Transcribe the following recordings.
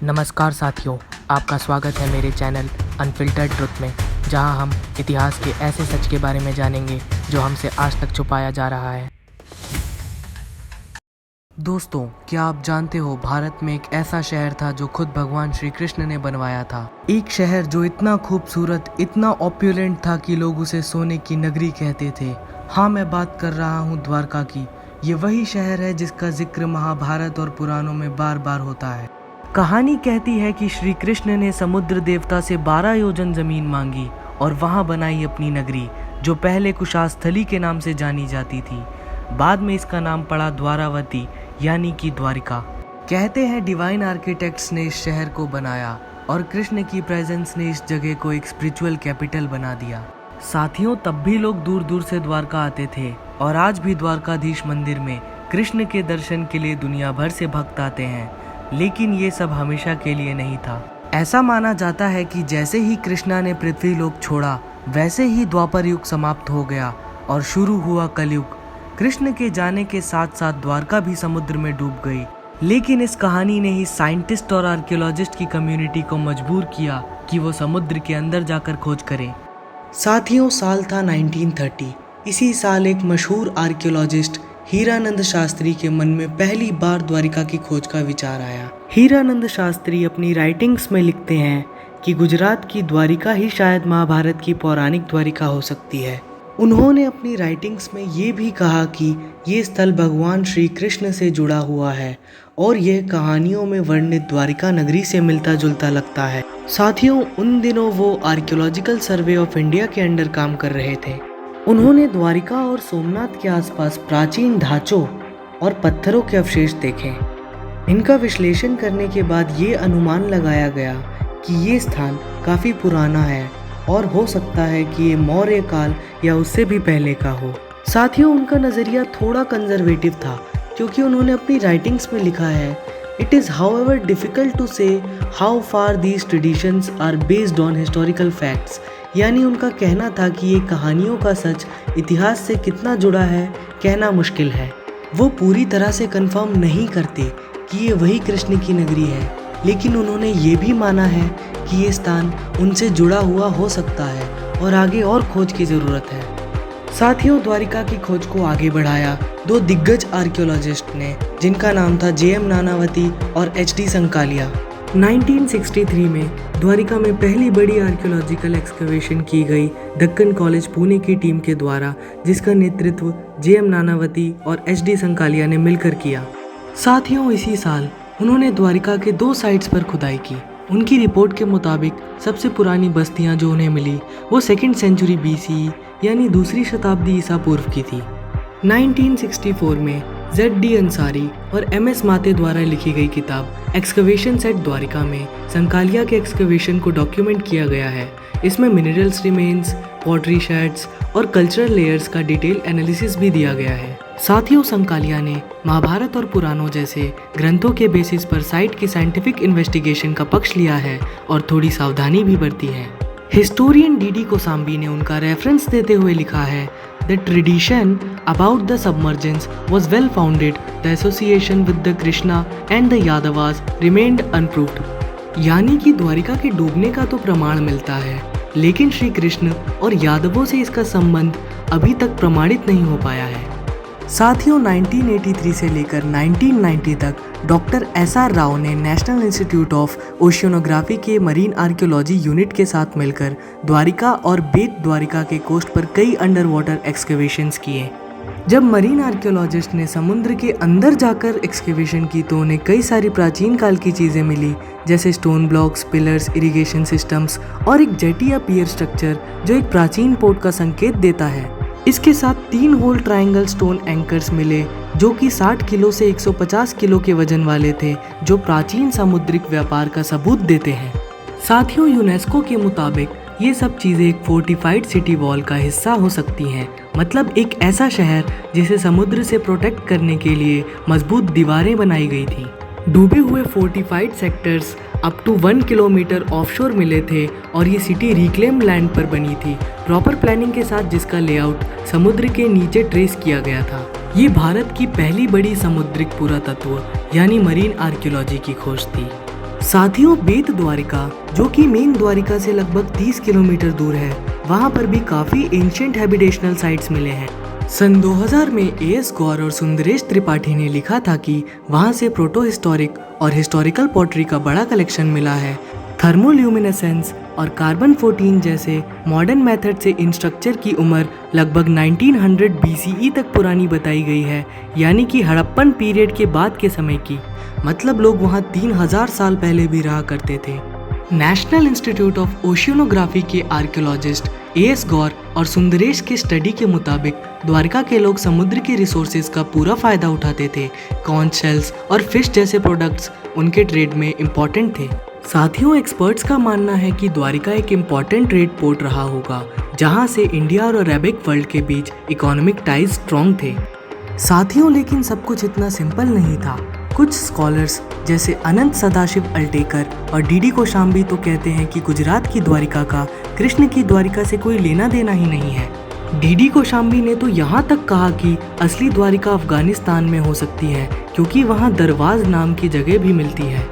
नमस्कार साथियों, आपका स्वागत है मेरे चैनल अनफिल्टर्ड ट्रुथ में, जहां हम इतिहास के ऐसे सच के बारे में जानेंगे जो हमसे आज तक छुपाया जा रहा है। दोस्तों, क्या आप जानते हो भारत में एक ऐसा शहर था जो खुद भगवान श्री कृष्ण ने बनवाया था। एक शहर जो इतना खूबसूरत, इतना ऑप्युलेंट था कि लोग उसे सोने की नगरी कहते थे। हाँ, मैं बात कर रहा हूँ द्वारका की। ये वही शहर है जिसका जिक्र महाभारत और पुराणों में बार बार होता है। कहानी कहती है कि श्री कृष्ण ने समुद्र देवता से 12 योजन जमीन मांगी और वहां बनाई अपनी नगरी, जो पहले कुशास्थली के नाम से जानी जाती थी। बाद में इसका नाम पड़ा द्वारावती, यानी कि द्वारिका। कहते हैं डिवाइन आर्किटेक्ट्स ने इस शहर को बनाया और कृष्ण की प्रेजेंस ने इस जगह को एक स्पिरिचुअल कैपिटल बना दिया। साथियों, तब भी लोग दूर दूर से द्वारका आते थे और आज भी द्वारकाधीश मंदिर में कृष्ण के दर्शन के लिए दुनिया भर से भक्त आते हैं। लेकिन ये सब हमेशा के लिए नहीं था। ऐसा माना जाता है कि जैसे ही कृष्णा ने पृथ्वी लोक छोड़ा, वैसे ही द्वापर युग समाप्त हो गया और शुरू हुआ कलयुग। कृष्ण के जाने के साथ साथ द्वारका भी समुद्र में डूब गई। लेकिन इस कहानी ने ही साइंटिस्ट और आर्कियोलॉजिस्ट की कम्युनिटी को मजबूर किया कि वो समुद्र के अंदर जाकर खोज करें। साथियों, साल था 1930। इसी साल एक मशहूर आर्कियोलॉजिस्ट हीरानंद शास्त्री के मन में पहली बार द्वारिका की खोज का विचार आया। हीरानंद शास्त्री अपनी राइटिंग्स में लिखते हैं कि गुजरात की द्वारिका ही शायद महाभारत की पौराणिक द्वारिका हो सकती है। उन्होंने अपनी राइटिंग्स में ये भी कहा कि ये स्थल भगवान श्री कृष्ण से जुड़ा हुआ है और यह कहानियों में वर्णित द्वारिका नगरी से मिलता जुलता लगता है। साथियों, उन दिनों वो आर्कियोलॉजिकल सर्वे ऑफ इंडिया के अंडर काम कर रहे थे। उन्होंने द्वारिका और सोमनाथ के आसपास प्राचीन ढांचों और पत्थरों के अवशेष देखे। इनका विश्लेषण करने के बाद ये अनुमान लगाया गया कि ये स्थान काफ़ी पुराना है और हो सकता है कि ये मौर्य काल या उससे भी पहले का हो। साथियों, उनका नज़रिया थोड़ा कंजर्वेटिव था, क्योंकि उन्होंने अपनी राइटिंग्स में लिखा है, it is however difficult to say how far these traditions are based on historical facts. यानी उनका कहना था कि ये कहानियों का सच इतिहास से कितना जुड़ा है, कहना मुश्किल है। वो पूरी तरह से कंफर्म नहीं करते कि ये वही कृष्ण की नगरी है, लेकिन उन्होंने ये भी माना है कि ये स्थान उनसे जुड़ा हुआ हो सकता है और आगे और खोज की ज़रूरत है। साथियों, द्वारिका की खोज को आगे बढ़ाया दो दिग्गज आर्कियोलॉजिस्ट ने, जिनका नाम था J.M. नानावती और H.D. संकालिया। 1963 में द्वारिका में पहली बड़ी आर्कियोलॉजिकल एक्सकवेशन की गई दक्कन कॉलेज पुणे की टीम के द्वारा, जिसका नेतृत्व J.M. नानावती और H.D. संकालिया ने मिलकर किया। साथियों, इसी साल उन्होंने द्वारिका के 2 साइट्स पर खुदाई की। उनकी रिपोर्ट के मुताबिक सबसे पुरानी बस्तियां जो उन्हें मिली वो 2nd सेंचुरी BCE यानी दूसरी शताब्दी ईसा पूर्व की थी। 1964 में Z.D. अंसारी और M.S. माते द्वारा लिखी गई किताब एक्सकवेशंस एट द्वारिका में संकालिया के एक्सकवेशन को डॉक्यूमेंट किया गया है। इसमें मिनरल्स रिमेन्स, पॉटरी शेड्स और कल्चरल लेयर्स का डिटेल एनालिसिस भी दिया गया है। साथियों, संकालिया ने महाभारत और पुराणों जैसे ग्रंथों के बेसिस पर साइट की साइंटिफिक इन्वेस्टिगेशन का पक्ष लिया है और थोड़ी सावधानी भी बरती है। Historian D.D. कोसाम्बी ने उनका रेफरेंस देते हुए लिखा है, The tradition about the submergence was well founded. The association with the Krishna and the Yadavas remained unproved. यानी कि द्वारिका के डूबने का तो प्रमाण मिलता है, लेकिन श्री कृष्ण और यादवों से इसका संबंध अभी तक प्रमाणित नहीं हो पाया है। साथियों, 1983 से लेकर 1990 तक डॉक्टर SR राव ने नेशनल इंस्टीट्यूट ऑफ ओशियनोग्राफी के मरीन आर्कियोलॉजी यूनिट के साथ मिलकर द्वारिका और बेट द्वारिका के कोस्ट पर कई अंडर वाटर एक्सकेवेशंस किए। जब मरीन आर्कियोलॉजिस्ट ने समुद्र के अंदर जाकर एक्सकेवेशन की तो उन्हें कई सारी प्राचीन काल की चीज़ें मिली, जैसे stone blocks, pillars, irrigation systems और एक जेटी या पियर स्ट्रक्चर जो एक प्राचीन पोर्ट का संकेत देता है। इसके साथ 3 होल ट्रायंगल स्टोन एंकर्स मिले जो कि 60 किलो से 150 किलो के वजन वाले थे, जो प्राचीन समुद्रिक व्यापार का सबूत देते हैं। साथियों, यूनेस्को के मुताबिक ये सब चीज़ें एक फोर्टिफाइड सिटी वॉल का हिस्सा हो सकती हैं, मतलब एक ऐसा शहर जिसे समुद्र से प्रोटेक्ट करने के लिए मजबूत दीवारें बनाई गई थी। डूबे हुए fortified sectors up to 1 kilometre offshore मिले थे और ये सिटी रिक्लेम लैंड पर बनी थी, प्रॉपर प्लानिंग के साथ, जिसका लेआउट समुद्र के नीचे ट्रेस किया गया था। ये भारत की पहली बड़ी समुद्रिक पुरातत्व यानी मरीन आर्कियोलॉजी की खोज थी। साथियों, बेत द्वारिका, जो कि मेन द्वारिका से लगभग 30 किलोमीटर दूर है, वहाँ पर भी काफी एंशिएंट हैबिटेशनल साइट्स मिले हैं। सन 2000 में A.S. गौर और सुंदरेश त्रिपाठी ने लिखा था कि वहाँ से प्रोटो हिस्टोरिक और हिस्टोरिकल पॉटरी का बड़ा कलेक्शन मिला है। थर्मोल्यूमिनेसेंस और कार्बन 14 जैसे मॉडर्न मेथड से इन स्ट्रक्चर की उम्र लगभग 1900 BCE तक पुरानी बताई गई है, यानी कि हड़प्पन पीरियड के बाद के समय की। मतलब लोग वहाँ 3000 साल पहले भी रहा करते थे। नेशनल इंस्टीट्यूट ऑफ ओशियोनोग्राफी के आर्कियोलॉजिस्ट A.S. गौर और सुंदरेश के स्टडी के मुताबिक द्वारिका के लोग समुद्र के रिसोर्सेज का पूरा फायदा उठाते थे। कॉन्च शेल्स और फिश जैसे प्रोडक्ट्स उनके ट्रेड में इम्पोर्टेंट थे। साथियों, एक्सपर्ट्स का मानना है कि द्वारिका एक इम्पॉर्टेंट ट्रेड पोर्ट रहा होगा, जहां से इंडिया और अरेबिक वर्ल्ड के बीच इकोनॉमिक टाइज स्ट्रॉन्ग थे। साथियों, लेकिन सब कुछ इतना सिंपल नहीं था। कुछ स्कॉलर्स जैसे अनंत सदाशिव अल्टेकर और D.D. कोशाम्बी तो कहते हैं कि गुजरात की द्वारिका का कृष्ण की द्वारिका से कोई लेना देना ही नहीं है। D.D. कोशाम्बी ने तो यहाँ तक कहा कि असली द्वारिका अफगानिस्तान में हो सकती है, क्योंकि वहाँ दरवाज नाम की जगह भी मिलती है।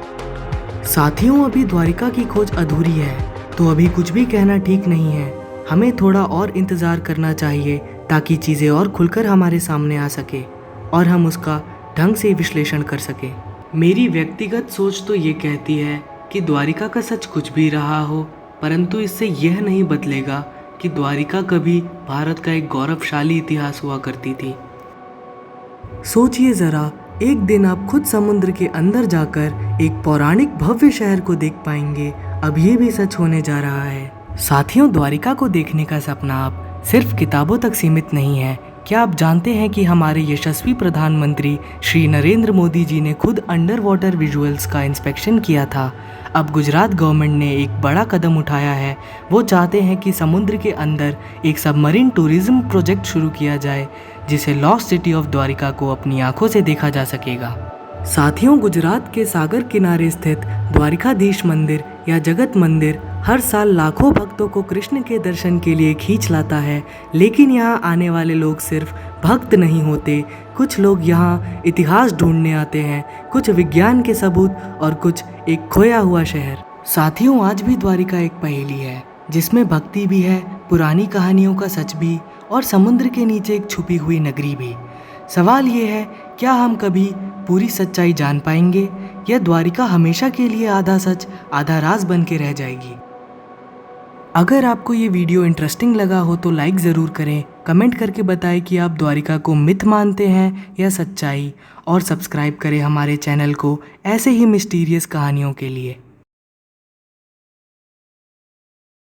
साथियों, अभी द्वारिका की खोज अधूरी है, तो अभी कुछ भी कहना ठीक नहीं है। हमें थोड़ा और इंतज़ार करना चाहिए ताकि चीज़ें और खुलकर हमारे सामने आ सके और हम उसका ढंग से विश्लेषण कर सके। मेरी व्यक्तिगत सोच तो ये कहती है कि द्वारिका का सच कुछ भी रहा हो, परंतु इससे यह नहीं बदलेगा कि द्वारिका कभी भारत का एक गौरवशाली इतिहास हुआ करती थी। सोचिए ज़रा, एक दिन आप खुद समुद्र के अंदर जाकर एक पौराणिक भव्य शहर को देख पाएंगे। अब ये भी सच होने जा रहा है। साथियों, द्वारिका को देखने का सपना अब सिर्फ किताबों तक सीमित नहीं है। क्या आप जानते हैं कि हमारे यशस्वी प्रधानमंत्री श्री नरेंद्र मोदी जी ने खुद अंडर वाटर विजुअल्स का इंस्पेक्शन किया था। अब गुजरात गवर्नमेंट ने एक बड़ा कदम उठाया है। वो चाहते हैं कि समुद्र के अंदर एक सबमरीन टूरिज्म प्रोजेक्ट शुरू किया जाए, जिसे लॉस्ट सिटी ऑफ द्वारिका को अपनी आंखों से देखा जा सकेगा। साथियों, गुजरात के सागर किनारे स्थित द्वारिकाधीश मंदिर या जगत मंदिर हर साल लाखों भक्तों को कृष्ण के दर्शन के लिए खींच लाता है। लेकिन यहाँ आने वाले लोग सिर्फ भक्त नहीं होते। कुछ लोग यहाँ इतिहास ढूंढने आते हैं, कुछ विज्ञान के सबूत और कुछ एक खोया हुआ शहर। साथियों, आज भी द्वारिका एक पहेली है, जिसमें भक्ति भी है, पुरानी कहानियों का सच भी, और समुद्र के नीचे एक छुपी हुई नगरी भी। सवाल ये है, क्या हम कभी पूरी सच्चाई जान पाएंगे, या द्वारिका हमेशा के लिए आधा सच आधा राज बन के रह जाएगी? अगर आपको ये वीडियो इंटरेस्टिंग लगा हो तो लाइक ज़रूर करें, कमेंट करके बताएं कि आप द्वारिका को मिथ मानते हैं या सच्चाई, और सब्सक्राइब करें हमारे चैनल को ऐसे ही मिस्टीरियस कहानियों के लिए।